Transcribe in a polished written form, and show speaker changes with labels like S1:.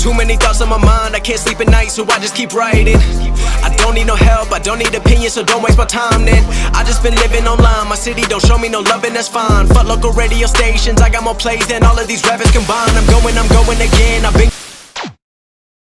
S1: Too many thoughts on my mind, I can't sleep at night, so I just keep writing. I don't need no help, I don't need opinions, so don't waste my time then. I just been living online, my city don't show me no love and that's fine. Fuck local radio stations, I got more plays than all of these rappers combined. I'm going again, I've been